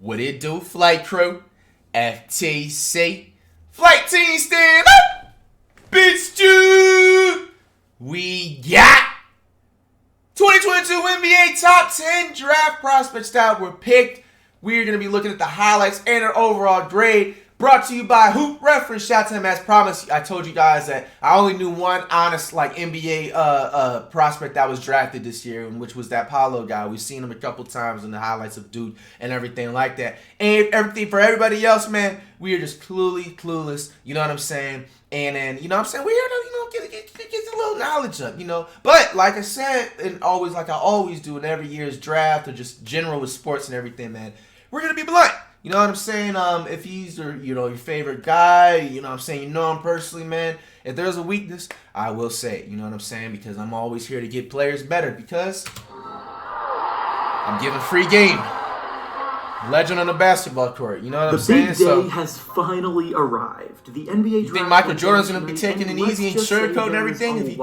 What it do, flight crew? FTC. Flight team stand up! Bitch, dude! We got 2022 NBA Top 10 Draft Prospects that were picked. We're going to be looking at the highlights and their overall grade. Brought to you by Hoop Reference. Shout out to him as promised. I told you guys that I only knew one honest NBA prospect that was drafted this year, which was that Paolo guy. We've seen him a couple times in the highlights of Dude and everything like that. And everything for everybody else, man, we are just clueless. You know what I'm saying? And then, you know what I'm saying? We're here to, get a little knowledge up, But like I said, and always like I always do in every year's draft or just general with sports and everything, man, we're going to be blunt. You know what I'm saying? If he's your favorite guy, you know what I'm saying? You know him personally, man. If there's a weakness, I will say it. You know what I'm saying? Because I'm always here to get players better because I'm giving free game. Legend on the basketball court. You know what I'm saying? The big day has finally arrived. The NBA draft. You think Michael Jordan's going to be taking it easy and sugarcoating everything? If he,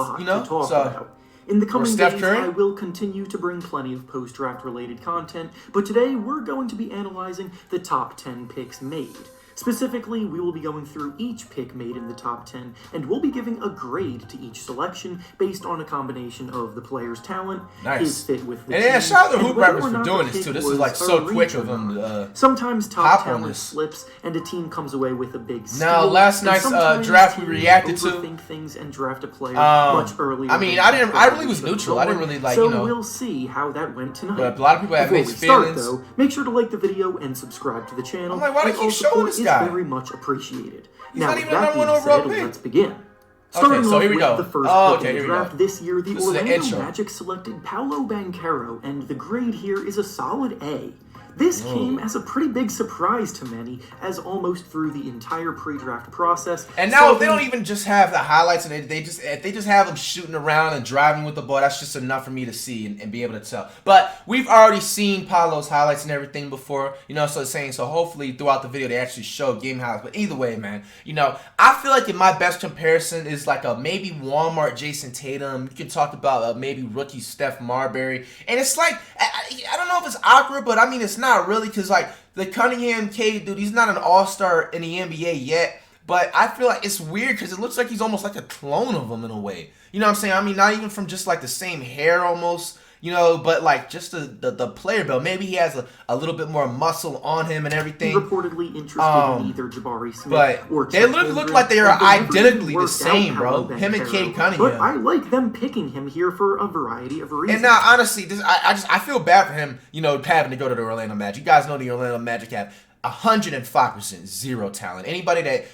In the coming days, I will continue to bring plenty of post-draft related content, but today we're going to be analyzing the top 10 picks made. Specifically, we will be going through each pick made in the top 10, and we'll be giving a grade to each selection based on a combination of the player's talent, his fit with the team, and shout out to Hoop Reference for doing this too. This is like so quick of them. Sometimes top talent slips, and a team comes away with a big steal. Now, last night's draft we reacted to. Overthink things and draft a player much earlier. I mean, I really was neutral. I didn't really So we'll see how that went tonight. But a lot of people have mixed feelings. Though, make sure to like the video and subscribe to the channel. I'm like, why do you keep showing this guy? Very much appreciated. He's now, not even a number one overall pick. Let's begin. Starting so here we go. The first pick in the draft this year, the Orlando Magic selected Paolo Banchero, and the grade here is a solid A. This came as a pretty big surprise to many, as almost through the entire pre-draft process. And now if they don't even just have the highlights, and if they just have them shooting around and driving with the ball, that's just enough for me to see and be able to tell. But we've already seen Paolo's highlights and everything before, so hopefully throughout the video they actually show game highlights. But either way, man, I feel like in my best comparison is like a maybe Walmart Jason Tatum. You can talk about maybe rookie Steph Marbury. And it's like, I don't know if it's awkward, but I mean, it's not really, because like the Cunningham Cade dude, he's not an all-star in the NBA yet, but I feel like it's weird because it looks like he's almost like a clone of him in a way. You know what I'm saying? I mean, not even from just like the same hair almost, but like just the player build. Maybe he has a little bit more muscle on him and everything. He reportedly interested in either Jabari Smith or they literally look like they are identically the same, bro. Him and Cade Cunningham. But I like them picking him here for a variety of reasons. And now, honestly, I feel bad for him, having to go to the Orlando Magic. You guys know the Orlando Magic have 105% zero talent. Anybody that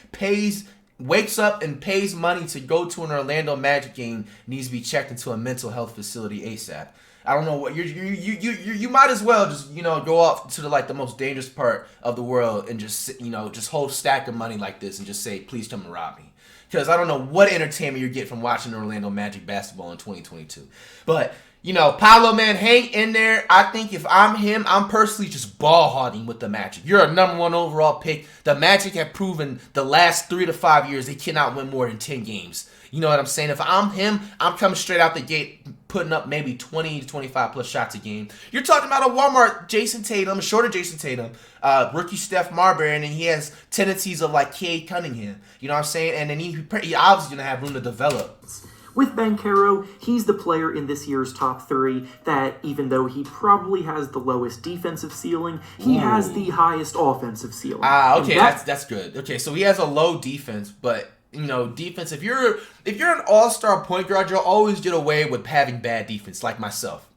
wakes up and pays money to go to an Orlando Magic game needs to be checked into a mental health facility ASAP. I don't know what you might as well just go off to the most dangerous part of the world and just just hold stack of money like this and just say, please come and rob me, because I don't know what entertainment you get from watching the Orlando Magic basketball in 2022. But Paolo, man, hang in there. I think if I'm him, I'm personally just ball hogging with the Magic. You're a number one overall pick. The Magic have proven the last 3 to 5 years they cannot win more than 10 games. You know what I'm saying? If I'm him, I'm coming straight out the gate, putting up maybe 20 to 25 plus shots a game. You're talking about a Walmart Jason Tatum, a shorter Jason Tatum, rookie Steph Marbury, and then he has tendencies of like Cade Cunningham. You know what I'm saying? And then he obviously going to have room to develop. With Banchero, he's the player in this year's top 3 that, even though he probably has the lowest defensive ceiling, he has the highest offensive ceiling. Okay, that's good. Okay, so he has a low defense, but defense. If you're an all-star point guard, you'll always get away with having bad defense, like myself.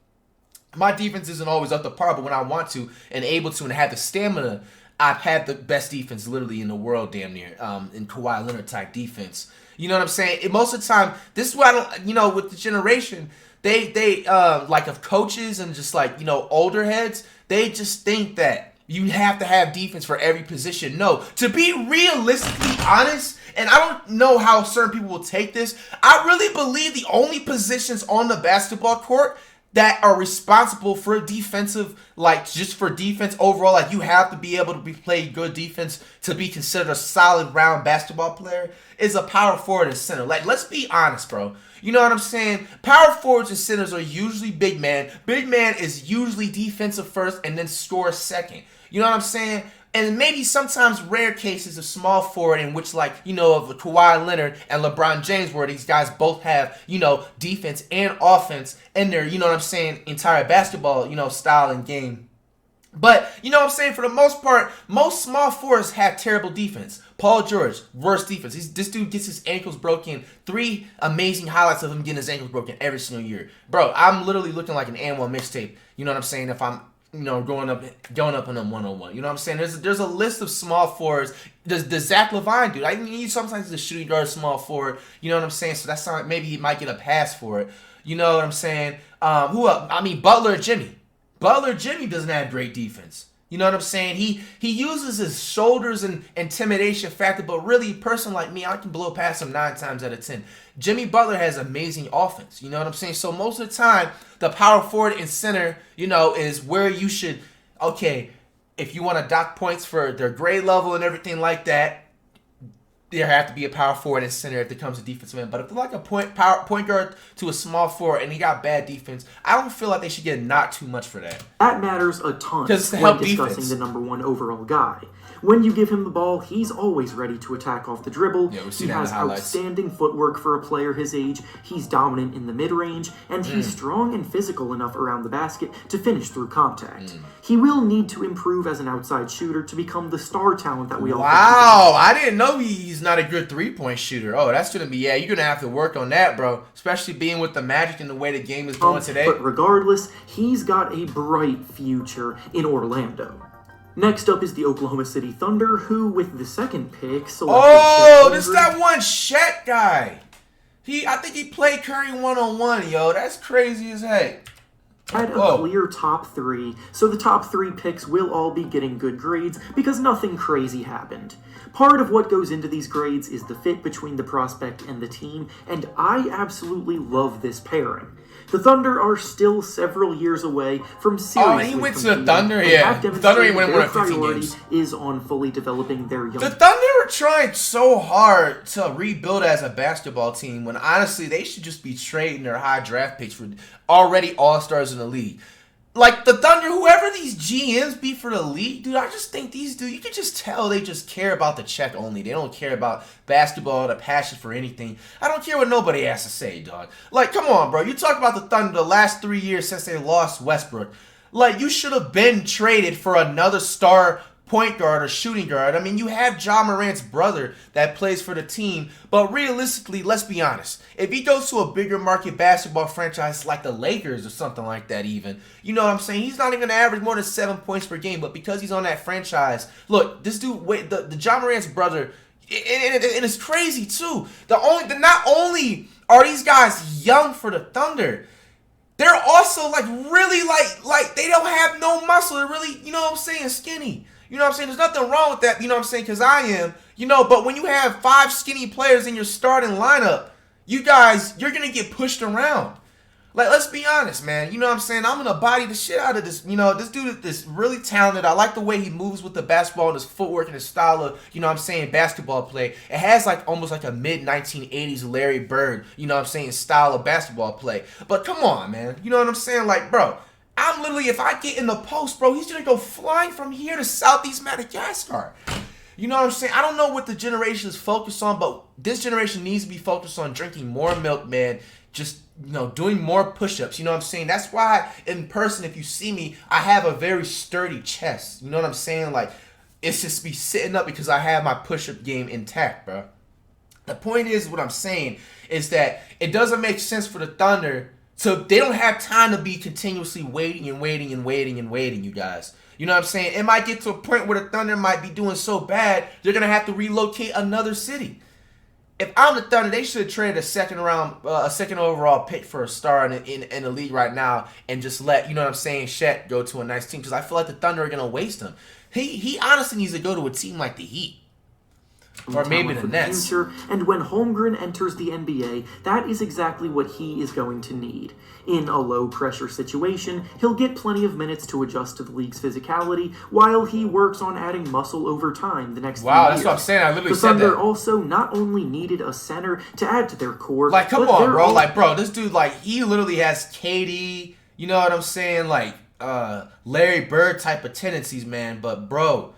My defense isn't always up to par, but when I want to and able to and have the stamina, I've had the best defense literally in the world, damn near, in Kawhi Leonard type defense. You know what I'm saying? Most of the time, this is why I don't, with the generation, they like of coaches and just like, older heads, they just think that you have to have defense for every position. No, to be realistically honest, and I don't know how certain people will take this, I really believe the only positions on the basketball court that are responsible for defensive, just for defense overall, you have to be able to play good defense to be considered a solid round basketball player, is a power forward and center. Let's be honest, bro. You know what I'm saying? Power forwards and centers are usually big man. Big man is usually defensive first and then score second. You know what I'm saying? And maybe sometimes rare cases of small forward in which, like, you know, of Kawhi Leonard and LeBron James, where these guys both have, you know, defense and offense in their, you know what I'm saying, entire basketball, you know, style and game. But, you know what I'm saying, for the most part, most small forwards have terrible defense. Paul George, worst defense. This dude gets his ankles broken. 3 amazing highlights of him getting his ankles broken every single year. Bro, I'm literally looking like an animal mixtape. You know what I'm saying? If I'm, you know, going up on them 1-on-1. You know what I'm saying? There's a list of small forwards. The Zach LaVine dude. I mean, sometimes he's a shooting guard, small forward. You know what I'm saying? So that's not, maybe he might get a pass for it. You know what I'm saying? Who else? I mean, Butler Jimmy. Butler Jimmy doesn't have great defense. You know what I'm saying? He uses his shoulders and intimidation factor, but really, a person like me, I can blow past him 9 times out of 10. Jimmy Butler has amazing offense. You know what I'm saying? So most of the time, the power forward and center, you know, is where you should, okay, if you want to dock points for their grade level and everything like that, there have to be a power forward and center if it comes to defensive end. But if they're like a point guard to a small forward and he got bad defense, I don't feel like they should get knocked too much for that. That matters a ton when discussing defense. The number 1 overall guy. When you give him the ball, he's always ready to attack off the dribble. Yeah, he has outstanding footwork for a player his age. He's dominant in the mid-range, and he's strong and physical enough around the basket to finish through contact. He will need to improve as an outside shooter to become the star talent that we all think. Wow, I didn't know he's not a good 3-point shooter. Oh, that's going to be, yeah, you're going to have to work on that, bro. Especially being with the Magic and the way the game is going today. But regardless, he's got a bright future in Orlando. Next up is the Oklahoma City Thunder, who, with the second pick, selected this is that one Shaq guy. I think he played Curry 1-on-1, yo. That's crazy as heck. Had a clear top 3, so the top 3 picks will all be getting good grades because nothing crazy happened. Part of what goes into these grades is the fit between the prospect and the team, and I absolutely love this pairing. The Thunder are still several years away from seriously he went to the Thunder? Yeah. The Thunder ain't winning more than 15 games. Is on fully developing their young... The Thunder are trying so hard to rebuild as a basketball team when honestly they should just be trading their high draft picks for already all-stars in the league. Like, the Thunder, whoever these GMs be for the league, dude, I just think these dudes, you can just tell they just care about the check only. They don't care about basketball, the passion for anything. I don't care what nobody has to say, dog. Like, come on, bro. You talk about the Thunder the last 3 years since they lost Westbrook. Like, you should have been traded for another star point guard or shooting guard. I mean, you have Ja Morant's brother that plays for the team, but realistically, let's be honest. If he goes to a bigger market basketball franchise like the Lakers or something like that even, you know what I'm saying? He's not even going to average more than 7 points per game, but because he's on that franchise, look, this dude, the Ja Morant's brother, and it's crazy too. Not only are these guys young for the Thunder, they're also like really like they don't have no muscle. They're really, you know what I'm saying, skinny. You know what I'm saying? There's nothing wrong with that, you know what I'm saying, because I am. You know, but when you have 5 skinny players in your starting lineup, you're going to get pushed around. Like, let's be honest, man. You know what I'm saying? I'm going to body the shit out of this. You know, this dude is really talented. I like the way he moves with the basketball and his footwork and his style of, you know what I'm saying, basketball play. It has like almost like a mid-1980s Larry Bird, you know what I'm saying, style of basketball play. But come on, man. You know what I'm saying? Like, bro, I'm literally, if I get in the post, bro, he's going to go flying from here to Southeast Madagascar. You know what I'm saying? I don't know what the generation is focused on, but this generation needs to be focused on drinking more milk, man. Just, you know, doing more push-ups. You know what I'm saying? That's why in person, if you see me, I have a very sturdy chest. You know what I'm saying? Like, it's just be sitting up because I have my push-up game intact, bro. The point is, what I'm saying is that it doesn't make sense for the Thunder. So they don't have time to be continuously waiting, you guys. You know what I'm saying? It might get to a point where the Thunder might be doing so bad, they're going to have to relocate another city. If I'm the Thunder, they should have traded a second overall pick for a star in the league right now and just let, you know what I'm saying, Shaq go to a nice team. Because I feel like the Thunder are going to waste him. He honestly needs to go to a team like the Heat. Or maybe the Nets. Future, and when Holmgren enters the NBA, that is exactly what he is going to need. In a low-pressure situation, he'll get plenty of minutes to adjust to the league's physicality while he works on adding muscle over time the next few years. Wow, that's what I'm saying. I literally said that. The Thunder also not only needed a center to add to their core, like, come on, bro. Like, bro, this dude, like, he literally has KD, you know what I'm saying? Like, Larry Bird type of tendencies, man. But bro,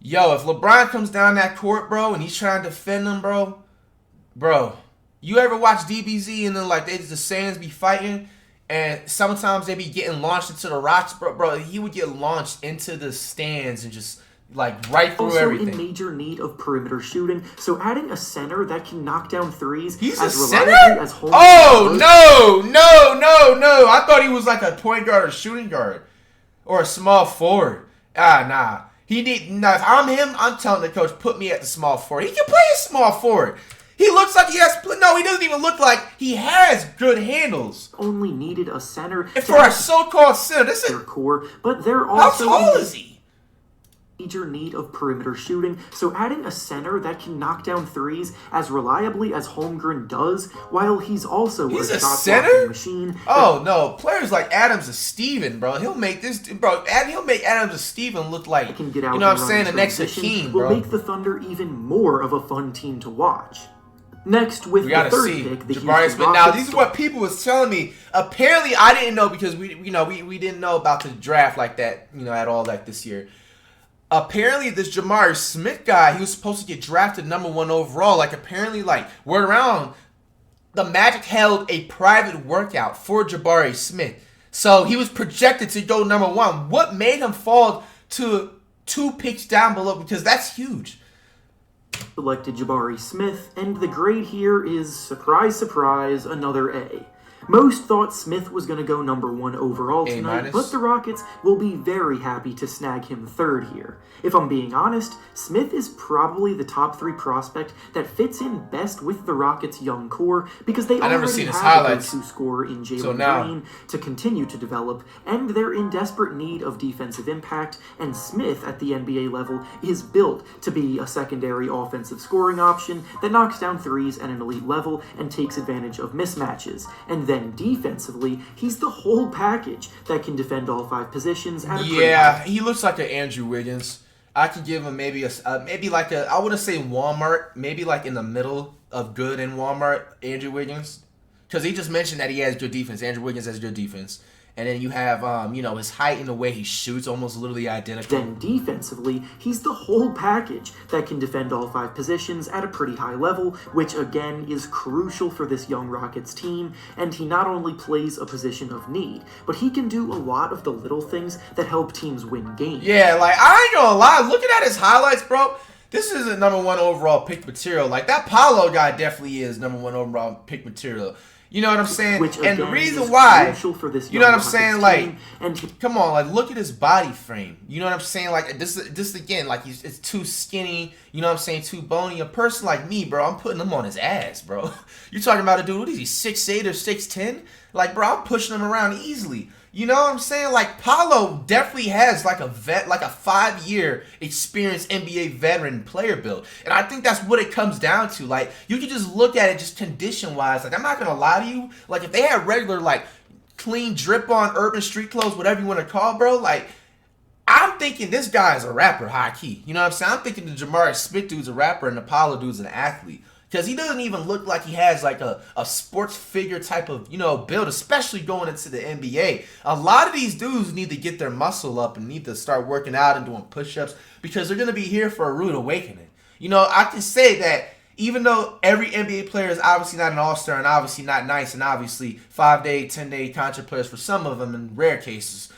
yo, if LeBron comes down that court, bro, and he's trying to defend him, bro, you ever watch DBZ and then like the Saiyans be fighting, and sometimes they be getting launched into the rocks, bro. He would get launched into the stands and just like right through everything. Also in major need of perimeter shooting, so adding a center that can knock down threes. He's as a center? As oh no! I thought he was like a point guard or shooting guard or a small forward. Nah. If I'm him, I'm telling the coach, put me at the small forward. He can play a small forward. He looks like he has. No, he doesn't even look like he has good handles. Only needed a center. And for a so-called center, this is their core, but they're also. How tall is he? Major need of perimeter shooting, so adding a center that can knock down threes as reliably as Holmgren does, while he's also a shot center machine. Oh no, players like Adams or Steven, bro. He'll make Adams or Steven look like, can get out, you know what I'm saying, the next Hakeem, bro. Will make the Thunder even more of a fun team to watch. Next, with the third pick, the Jabari Smith. Now, these are what people was telling me. Apparently, I didn't know because we didn't know about the draft like that, at all like this year. Apparently, this Jabari Smith guy, he was supposed to get drafted #1 overall. Like, apparently, like, word around, the Magic held a private workout for Jabari Smith. So, he was projected to go #1. What made him fall to 2 picks down below? Because that's huge. Selected Jabari Smith, and the grade here is, surprise, surprise, another A. Most thought Smith was going to go #1 overall tonight, but the Rockets will be very happy to snag him third here. If I'm being honest, Smith is probably the top 3 prospect that fits in best with the Rockets' young core because they already have a go-to scorer in Jalen Green to continue to develop, and they're in desperate need of defensive impact, and Smith at the NBA level is built to be a secondary offensive scoring option that knocks down threes at an elite level and takes advantage of mismatches. And then defensively, he's the whole package that can defend all 5 positions at a he looks like an Andrew Wiggins. I could give him maybe like I wouldn't say Walmart, maybe like in the middle of good in Walmart, Andrew Wiggins. Because he just mentioned that he has good defense. Andrew Wiggins has good defense. And then you have, his height and the way he shoots, almost literally identical. Then defensively, he's the whole package that can defend all 5 positions at a pretty high level, which again is crucial for this young Rockets team. And he not only plays a position of need, but he can do a lot of the little things that help teams win games. Yeah, like, I ain't gonna lie, looking at his highlights, bro, this isn't #1 overall pick material. Like, that Paolo guy definitely is #1 overall pick material. You know what I'm saying? Which, and the reason why, for this you know what I'm saying? Like, and come on, like, look at his body frame. You know what I'm saying? Like, this again, like, it's too skinny. You know what I'm saying? Too bony. A person like me, bro, I'm putting him on his ass, bro. You're talking about a dude, what is he, 6'8" or 6'10"? Like, bro, I'm pushing him around easily. You know what I'm saying? Like, Paolo definitely has like a 5-year experienced NBA veteran player build. And I think that's what it comes down to. Like, you can just look at it just condition-wise. Like, I'm not going to lie to you. Like, if they had regular, like, clean drip-on urban street clothes, whatever you want to call, bro, like, I'm thinking this guy is a rapper, high-key. You know what I'm saying? I'm thinking the Jabari Smith dude's a rapper and the Paolo dude's an athlete. Because he doesn't even look like he has like a sports figure type of, build, especially going into the NBA. A lot of these dudes need to get their muscle up and need to start working out and doing push-ups because they're going to be here for a rude awakening. I can say that even though every NBA player is obviously not an all-star and obviously not nice and obviously 5-day, 10-day contract players for some of them in rare cases,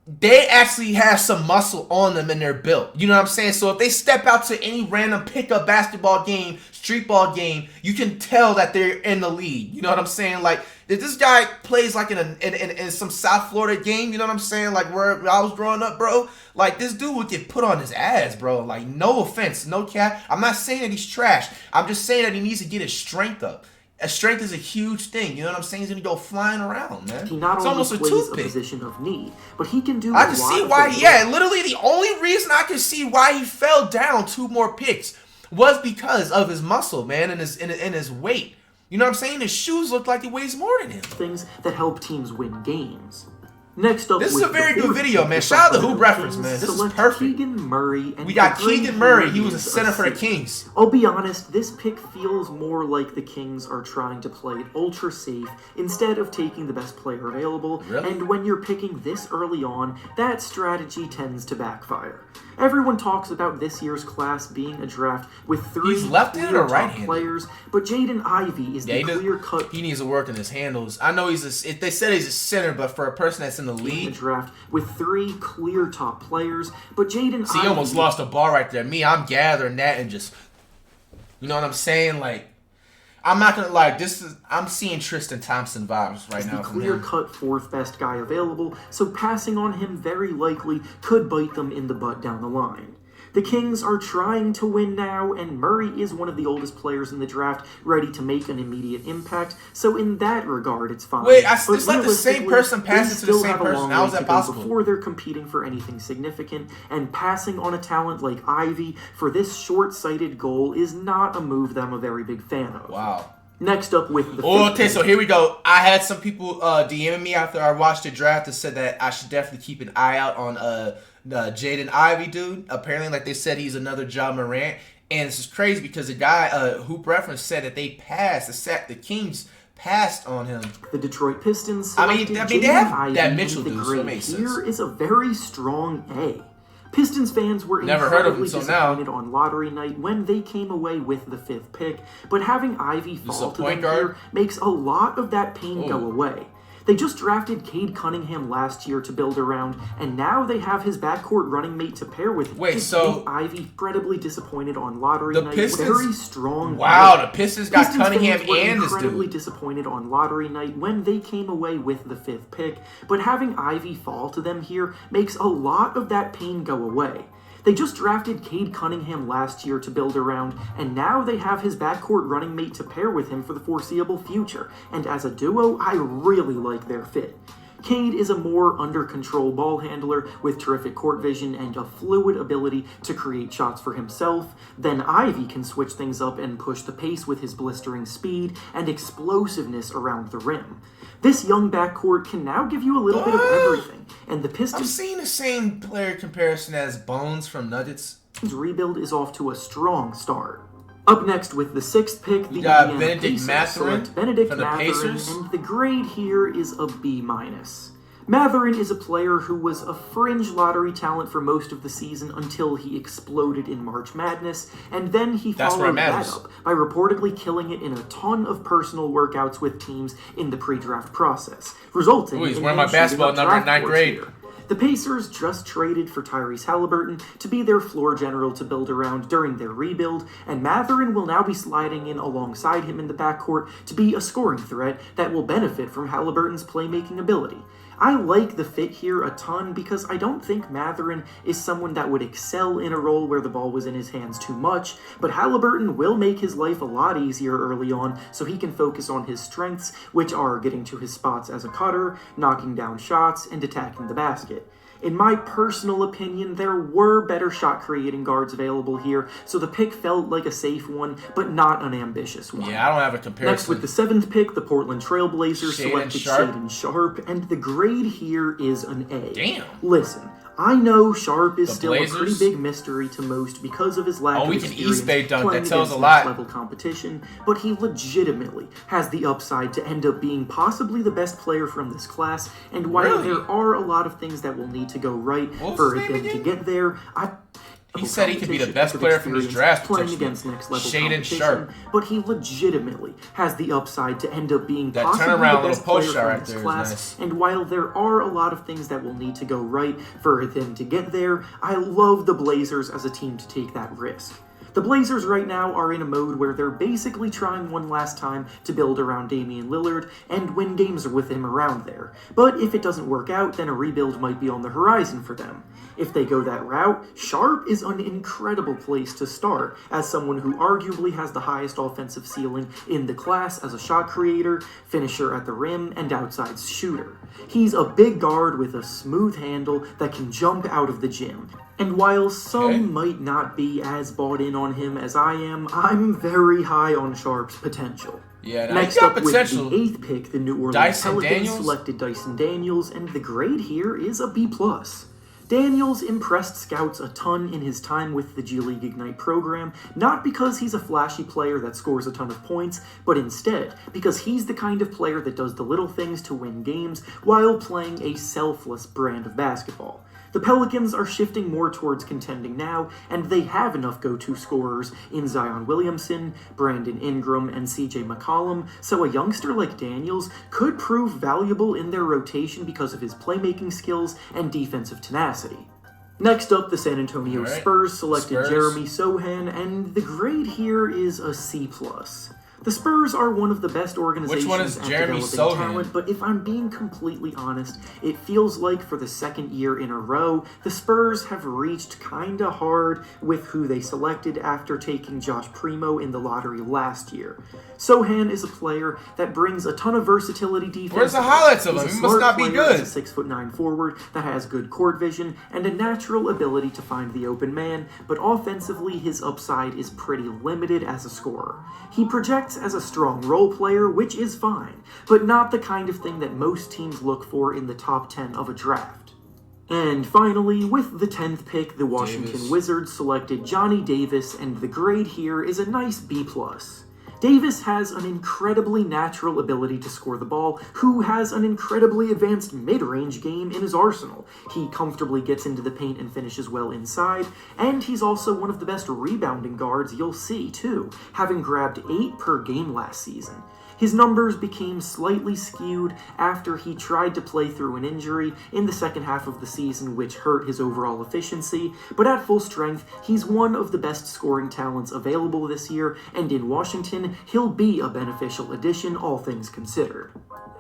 they actually have some muscle on them and they're built. You know what I'm saying? So if they step out to any random pickup basketball game, street ball game, you can tell that they're in the league. You know what I'm saying? Like, if this guy plays like in some South Florida game, you know what I'm saying? Like where I was growing up, bro. Like, this dude would get put on his ass, bro. Like, no offense, no cap. I'm not saying that he's trash. I'm just saying that he needs to get his strength up. Strength is a huge thing. You know what I'm saying? He's going to go flying around, man. He not only plays a position of need, but he can do I can see why, literally the only reason I can see why he fell down 2 more picks was because of his muscle, man, and his weight. You know what I'm saying? His shoes look like he weighs more than him. Things that help teams win games. Next up, this is a very good video, man. Shout out to Hoop Reference, man. This is perfect. Keegan Murray and we got Keegan Murray. He was a center for the Kings. I'll be honest, this pick feels more like the Kings are trying to play it ultra safe instead of taking the best player available. Really? And when you're picking this early on, that strategy tends to backfire. Everyone talks about this year's class being a draft with 3 He's left-handed or top right-handed? players, but Jaden Ivey is the clear-cut. He needs to work in his handles. I know they said he's a center, but for a person that's in the league, draft with 3 clear top players, but Jaden Ivey. He almost lost the ball right there. Me, I'm gathering that and just, you know what I'm saying? Like, I'm not gonna lie. I'm seeing Tristan Thompson vibes right now. The clear-cut 4th best guy available, so passing on him very likely could bite them in the butt down the line. The Kings are trying to win now, and Murray is one of the oldest players in the draft, ready to make an immediate impact, so in that regard, it's fine. Wait, it's like the same person passing to the same person. How is that possible? Before they're competing for anything significant, and passing on a talent like Ivy for this short-sighted goal is not a move that I'm a very big fan of. Wow. Next up with the okay, so here we go. I had some people DMing me after I watched the draft that said that I should definitely keep an eye out on Jaden Ivey, dude. Apparently, like they said, he's another Ja Morant. And this is crazy because the guy, Hoop Reference, said that the Kings passed on him. The Detroit Pistons they have that Mitchell dude, so it makes sense. Here is a very strong A. Pistons fans were never heard of him incredibly disappointed on lottery night when they came away with the 5th pick, but having Ivy fall to them here makes a lot of that pain go away. They just drafted Cade Cunningham last year to build around, and now they have his backcourt running mate to pair with. Ivy incredibly disappointed on lottery night. Pistons, very strong. Wow, the Pistons got Cunningham and this dude. Incredibly disappointed on lottery night when they came away with the 5th pick, but having Ivy fall to them here makes a lot of that pain go away. They just drafted Cade Cunningham last year to build around, and now they have his backcourt running mate to pair with him for the foreseeable future, and as a duo, I really like their fit. Cade is a more under-control ball handler with terrific court vision and a fluid ability to create shots for himself. Then Ivy can switch things up and push the pace with his blistering speed and explosiveness around the rim. This young backcourt can now give you a little bit of everything, and the Pistons... I'm seeing the same player comparison as Bones from Nuggets. Rebuild is off to a strong start. Up next with the 6th pick, the Benedict Mathurin from the Pacers. And the grade here is a B-. Mathurin is a player who was a fringe lottery talent for most of the season until he exploded in March Madness, and then he followed that up by reportedly killing it in a ton of personal workouts with teams in the pre-draft process, resulting in wearing my basketball number in 9th grade. Here. The Pacers just traded for Tyrese Halliburton to be their floor general to build around during their rebuild, and Mathurin will now be sliding in alongside him in the backcourt to be a scoring threat that will benefit from Halliburton's playmaking ability. I like the fit here a ton because I don't think Mathurin is someone that would excel in a role where the ball was in his hands too much, but Halliburton will make his life a lot easier early on so he can focus on his strengths, which are getting to his spots as a cutter, knocking down shots, and attacking the basket. In my personal opinion, there were better shot-creating guards available here, so the pick felt like a safe one, but not an ambitious one. Yeah, I don't have a comparison. Next, with the 7th pick, the Portland Trail Blazers selected Shaedon Sharpe, and the grade here is an A. Damn. Listen, I know Sharpe is still a pretty big mystery to most because of his lack of experience playing against next-level competition, but he legitimately has the upside to end up being possibly the best player from this class, and while there are a lot of things that will need to go right for him to get there, he said he could be the best player from this draft, playing against next-level Shaedon Sharpe. But he legitimately has the upside to end up being that possibly turnaround the best little post player shot from right this there class. Nice. And while there are a lot of things that will need to go right for him to get there, I love the Blazers as a team to take that risk. The Blazers right now are in a mode where they're basically trying one last time to build around Damian Lillard and win games with him around there. But if it doesn't work out, then a rebuild might be on the horizon for them. If they go that route, Sharpe is an incredible place to start as someone who arguably has the highest offensive ceiling in the class as a shot creator, finisher at the rim, and outside shooter. He's a big guard with a smooth handle that can jump out of the gym. And while some might not be as bought in on him as I am, I'm very high on Sharpe's potential. Yeah, now Next he's got up potential. with the 8th pick, the New Orleans Dyson Pelicans Daniels? selected Dyson Daniels, and the grade here is a B+. Daniels impressed scouts a ton in his time with the G League Ignite program, not because he's a flashy player that scores a ton of points, but instead because he's the kind of player that does the little things to win games while playing a selfless brand of basketball. The Pelicans are shifting more towards contending now, and they have enough go-to scorers in Zion Williamson, Brandon Ingram, and CJ McCollum, so a youngster like Daniels could prove valuable in their rotation because of his playmaking skills and defensive tenacity. Next up, the San Antonio Spurs selected Jeremy Sohan, and the grade here is a C+. The Spurs are one of the best organizations at developing talent, but if I'm being completely honest, it feels like for the second year in a row, the Spurs have reached kinda hard with who they selected after taking Josh Primo in the lottery last year. Sohan is a player that brings a ton of versatility defense. Where's the highlights of him? He must not be good. He's a 6'9" forward that has good court vision and a natural ability to find the open man, but offensively his upside is pretty limited as a scorer. He projects as a strong role player, which is fine, but not the kind of thing that most teams look for in the top 10 of a draft. And finally, with the 10th pick, the Washington Wizards selected Johnny Davis, and the grade here is a nice B+. Davis has an incredibly natural ability to score the ball, who has an incredibly advanced mid-range game in his arsenal. He comfortably gets into the paint and finishes well inside, and he's also one of the best rebounding guards you'll see, too, having grabbed 8 per game last season. His numbers became slightly skewed after he tried to play through an injury in the second half of the season, which hurt his overall efficiency, but at full strength, he's one of the best scoring talents available this year, and in Washington, he'll be a beneficial addition, all things considered.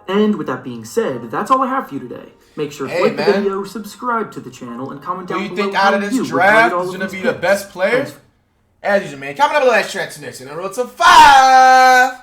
And with that being said, that's all I have for you today. Make sure to like the video, subscribe to the channel, and comment down below. Who you think out of this draft is going to be the best player? As usual, man, comment down below that track next, and it's a 5!